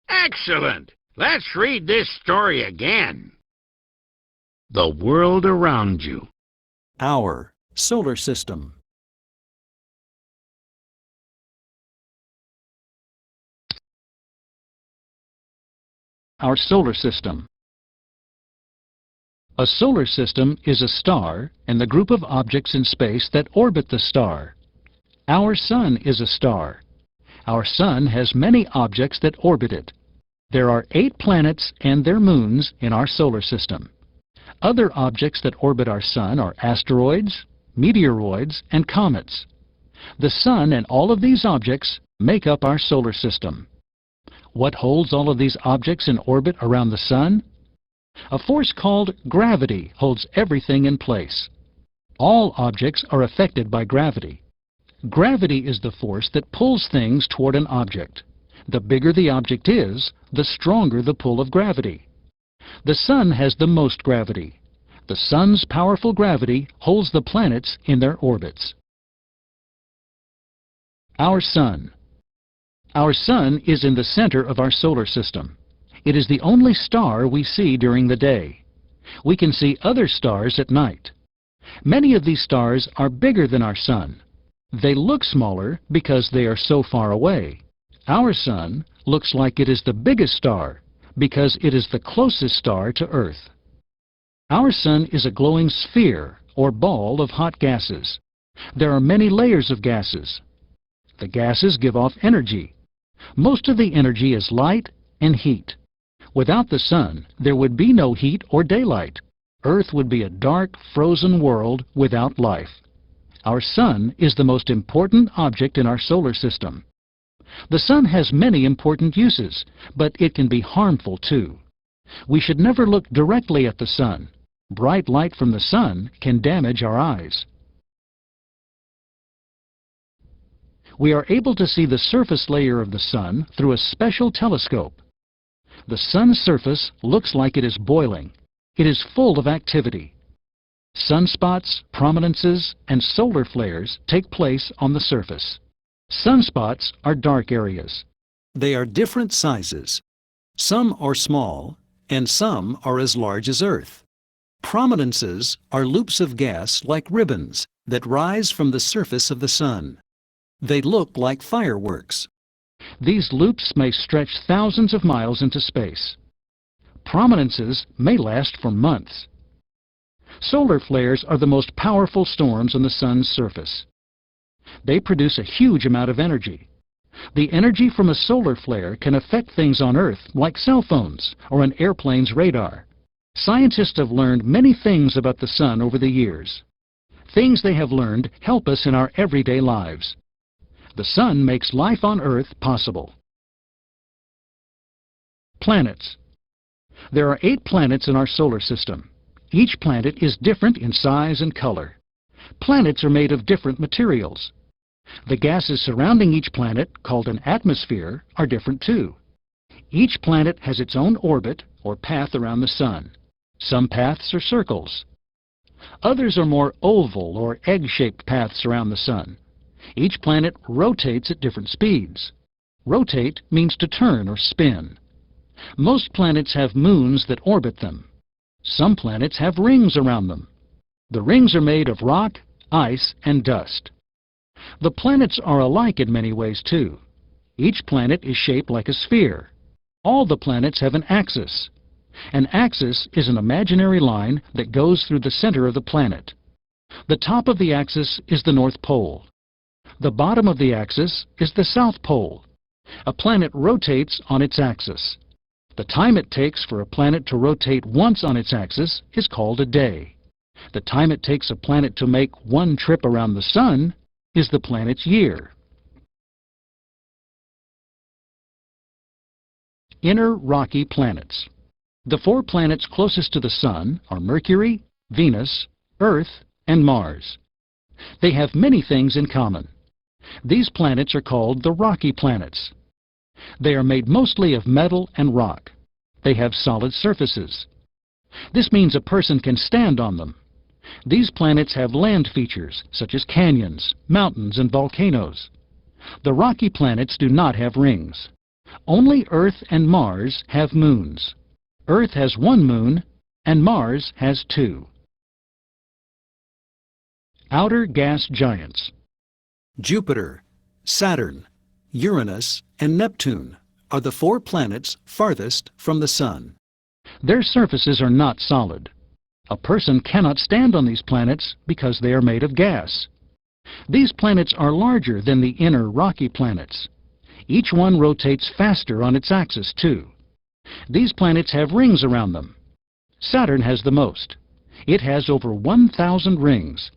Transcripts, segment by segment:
Excellent! Let's read this story again. The world around you. Our solar system. Our solar system. A solar system is a star and the group of objects in space that orbit the star. Our sun is a star. Our sun has many objects that orbit it. There are 8 planets and their moons in our solar system. Other objects that orbit our sun are asteroids, meteoroids, and comets. The sun and all of these objects make up our solar system. What holds all of these objects in orbit around the sun? A force called gravity holds everything in place. All objects are affected by gravity. Gravity is the force that pulls things toward an object. The bigger the object is, the stronger the pull of gravity. The sun has the most gravity. The sun's powerful gravity holds the planets in their orbits. Our sun. Our sun is in the center of our solar system. It is the only star we see during the day. We can see other stars at night. Many of these stars are bigger than our sun. They look smaller because they are so far away. Our sun looks like it is the biggest star because it is the closest star to Earth. Our sun is a glowing sphere or ball of hot gases. There are many layers of gases. The gases give off energy. Most of the energy is light and heat. Without the sun, there would be no heat or daylight. Earth would be a dark, frozen world without life. Our sun is the most important object in our solar system. The sun has many important uses, but it can be harmful too. We should never look directly at the sun. Bright light from the sun can damage our eyes. We are able to see the surface layer of the sun through a special telescope. The sun's surface looks like it is boiling. It is full of activity. Sunspots, prominences, and solar flares take place on the surface. Sunspots are dark areas. They are different sizes. Some are small, and some are as large as Earth. Prominences are loops of gas like ribbons that rise from the surface of the sun. They look like fireworks. These loops may stretch thousands of miles into space. Prominences may last for months. Solar flares are the most powerful storms on the sun's surface. They produce a huge amount of energy. The energy from a solar flare can affect things on Earth like cell phones or an airplane's radar. Scientists have learned many things about the sun over the years. Things they have learned help us in our everyday lives. The sun makes life on Earth possible. Planets. There are 8 planets in our solar system. Each planet is different in size and color. Planets are made of different materials. The gases surrounding each planet, called an atmosphere, are different too. Each planet has its own orbit or path around the sun. Some paths are circles. Others are more oval or egg-shaped paths around the sun. Each planet rotates at different speeds. Rotate means to turn or spin. Most planets have moons that orbit them. Some planets have rings around them. The rings are made of rock, ice, and dust. The planets are alike in many ways too. Each planet is shaped like a sphere. All the planets have an axis. An axis is an imaginary line that goes through the center of the planet. The top of the axis is the North Pole. The bottom of the axis is the South Pole. A planet rotates on its axis. The time it takes for a planet to rotate once on its axis is called a day. The time it takes a planet to make one trip around the sun is the planet's year. Inner rocky planets. The 4 planets closest to the sun are Mercury, Venus, Earth, and Mars. They have many things in common. These planets are called the rocky planets. They are made mostly of metal and rock. They have solid surfaces. This means a person can stand on them. These planets have land features such as canyons, mountains, and volcanoes. The rocky planets do not have rings. Only Earth and Mars have moons. Earth has 1 moon, and Mars has 2. Outer gas giants. Jupiter, Saturn, Uranus, and Neptune are the 4 planets farthest from the Sun. Their surfaces are not solid. A person cannot stand on these planets because they are made of gas. These planets are larger than the inner rocky planets. Each one rotates faster on its axis, too. These planets have rings around them. Saturn has the most. It has over 1,000 rings.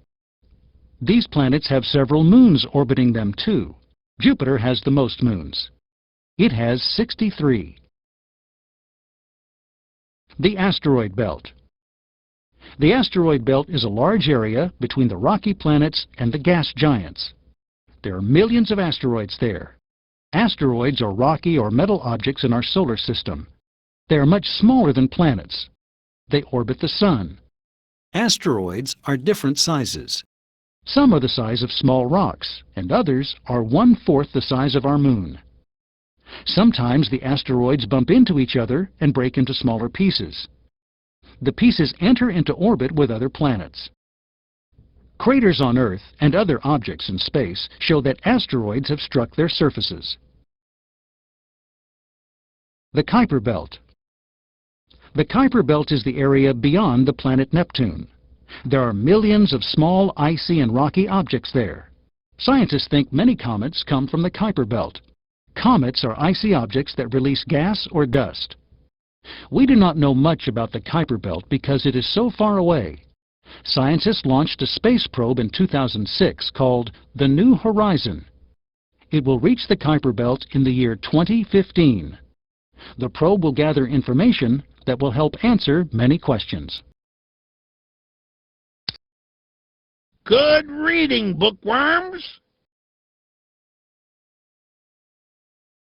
These planets have several moons orbiting them, too. Jupiter has the most moons. It has 63. The asteroid belt. The asteroid belt is a large area between the rocky planets and the gas giants. There are millions of asteroids there. Asteroids are rocky or metal objects in our solar system. They are much smaller than planets. They orbit the Sun. Asteroids are different sizes. Some are the size of small rocks, and others are 1/4 the size of our Moon. Sometimes the asteroids bump into each other and break into smaller pieces. The pieces enter into orbit with other planets. Craters on Earth and other objects in space show that asteroids have struck their surfaces. The Kuiper Belt. The Kuiper Belt is the area beyond the planet Neptune. There are millions of small icy and rocky objects there. Scientists think many comets come from the Kuiper Belt. Comets are icy objects that release gas or dust. We do not know much about the Kuiper Belt because it is so far away. Scientists launched a space probe in 2006 called the New Horizon. It will reach the Kuiper Belt in the year 2015. The probe will gather information that will help answer many questions. Good reading, bookworms!